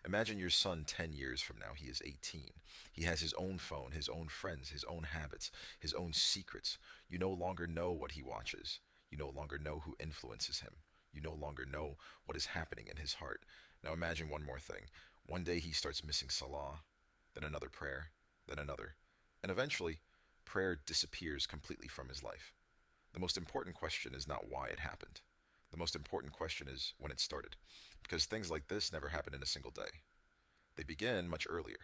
Imagine your son 10 years from now. He is 18. He has his own phone, his own friends, his own habits, his own secrets. You no longer know what he watches. You no longer know who influences him. You no longer know what is happening in his heart. Now imagine one more thing. One day he starts missing Salah, then another prayer, then another. And eventually, prayer disappears completely from his life. The most important question is not why it happened. The most important question is when it started. Because things like this never happen in a single day. They begin much earlier.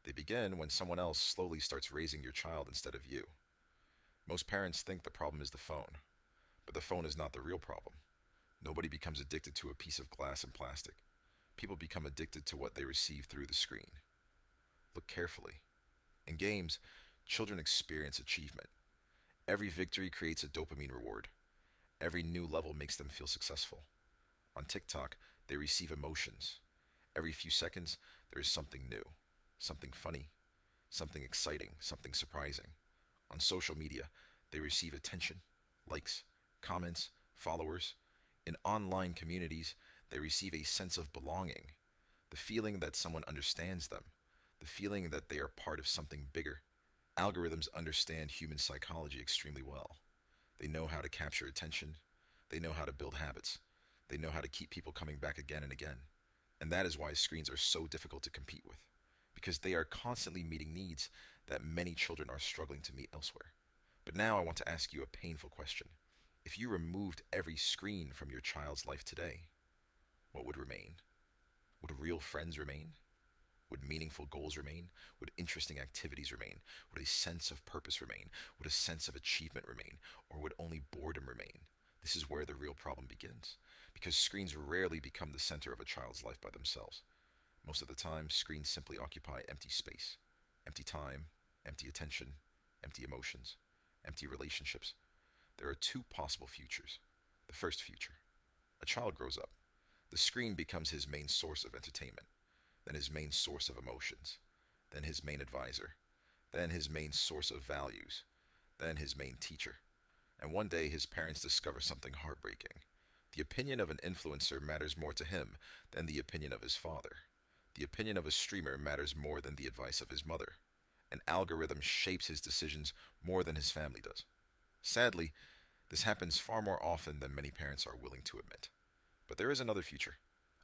They begin when someone else slowly starts raising your child instead of you. Most parents think the problem is the phone, but the phone is not the real problem. Nobody becomes addicted to a piece of glass and plastic. People become addicted to what they receive through the screen. Look carefully. In games, children experience achievement. Every victory creates a dopamine reward. Every new level makes them feel successful. On TikTok, they receive emotions. Every few seconds, there is something new, something funny, something exciting, something surprising. On social media, they receive attention, likes, comments, followers. In online communities, they receive a sense of belonging, the feeling that someone understands them, the feeling that they are part of something bigger. Algorithms understand human psychology extremely well. They know how to capture attention. They know how to build habits. They know how to keep people coming back again and again. And that is why screens are so difficult to compete with, because they are constantly meeting needs that many children are struggling to meet elsewhere. But now I want to ask you a painful question. If you removed every screen from your child's life today, what would remain? Would real friends remain? Would meaningful goals remain? Would interesting activities remain? Would a sense of purpose remain? Would a sense of achievement remain? Or would only boredom remain? This is where the real problem begins. Because screens rarely become the center of a child's life by themselves. Most of the time, screens simply occupy empty space, empty time, empty attention, empty emotions, empty relationships. There are two possible futures. The first future: a child grows up. The screen becomes his main source of entertainment, then his main source of emotions, then his main advisor, then his main source of values, then his main teacher. And one day his parents discover something heartbreaking. The opinion of an influencer matters more to him than the opinion of his father. The opinion of a streamer matters more than the advice of his mother. An algorithm shapes his decisions more than his family does. Sadly, this happens far more often than many parents are willing to admit. But there is another future.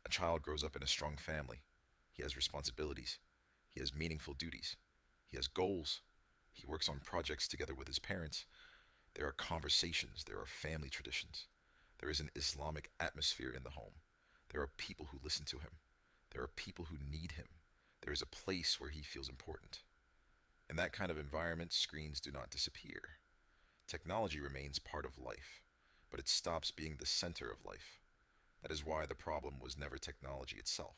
A child grows up in a strong family. He has responsibilities. He has meaningful duties. He has goals. He works on projects together with his parents. There are conversations. There are family traditions. There is an Islamic atmosphere in the home. There are people who listen to him. There are people who need him. There is a place where he feels important. In that kind of environment, screens do not disappear. Technology remains part of life, but it stops being the center of life. That is why the problem was never technology itself.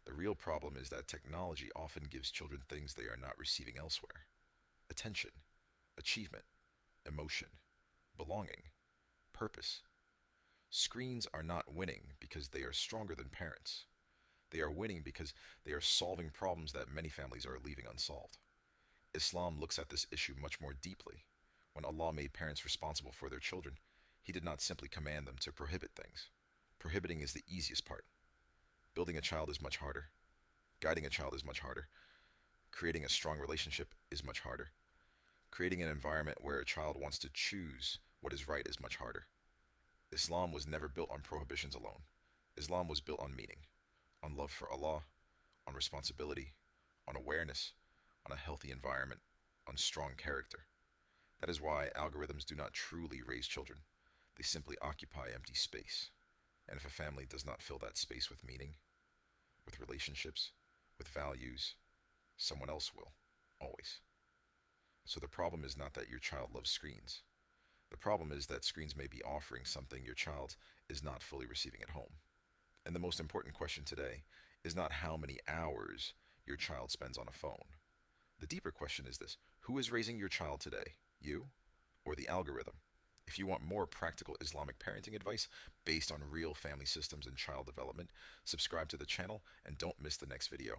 The real problem is that technology often gives children things they are not receiving elsewhere: attention, achievement, emotion, belonging, purpose. Screens are not winning because they are stronger than parents. They are winning because they are solving problems that many families are leaving unsolved. Islam looks at this issue much more deeply. When Allah made parents responsible for their children, He did not simply command them to prohibit things. Prohibiting is the easiest part. Building a child is much harder. Guiding a child is much harder. Creating a strong relationship is much harder. Creating an environment where a child wants to choose what is right is much harder. Islam was never built on prohibitions alone. Islam was built on meaning, on love for Allah, on responsibility, on awareness, on a healthy environment, on strong character. That is why algorithms do not truly raise children. They simply occupy empty space. And if a family does not fill that space with meaning, with relationships, with values, someone else will, always. So the problem is not that your child loves screens. The problem is that screens may be offering something your child is not fully receiving at home. And the most important question today is not how many hours your child spends on a phone. The deeper question is this: who is raising your child today? You or the algorithm? If you want more practical Islamic parenting advice based on real family systems and child development, subscribe to the channel and don't miss the next video.